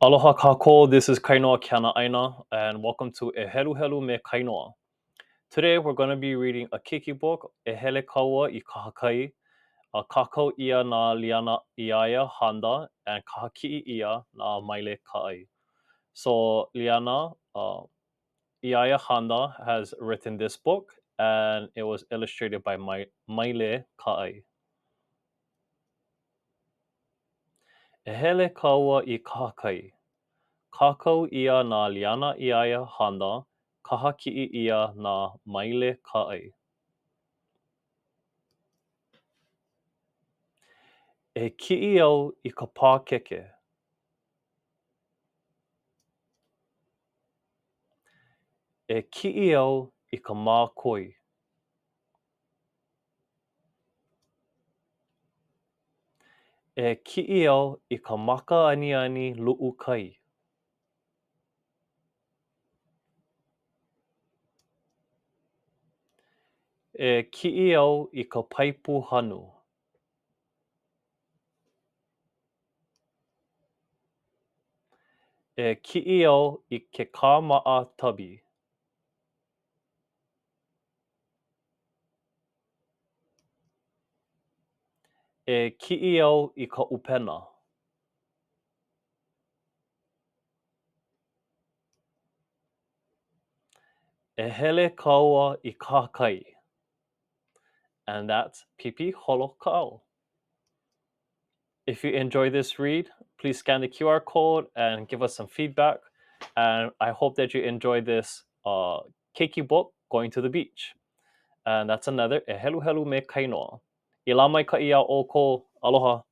Aloha kako, this is Kainoa Kiana Aina, and welcome to E Helu Helu me Kainoa. Today we're going to be reading a kiki book, E Hele Ka I Kahakai, a kako ia na liana iaia handa, and kahaki ia na maile kai. So Liana Iaia Handa has written this book, and it was illustrated by Maile Kai. E Hele Ka I Kahakai. Kākau ia nā liana iaia hana, kahaki ia nā maile kai. E ki'i au I ka pākeke. E ki'i au I ka mākoi. E ki'i au I ka maka aniani lu'u kai. E ki'i au I ka paipu hanu. E ki'i au I ke kāma'a tabi. E ki'i au I ka upena. E hele kaua I kahakai. And that's pipi holo ka'au. If you enjoy this read, please scan the QR code and give us some feedback. And I hope that you enjoy this keiki book, Going to the Beach. And that's another E Helu Helu me Kainoa. I la mai ka ia o ko. Aloha.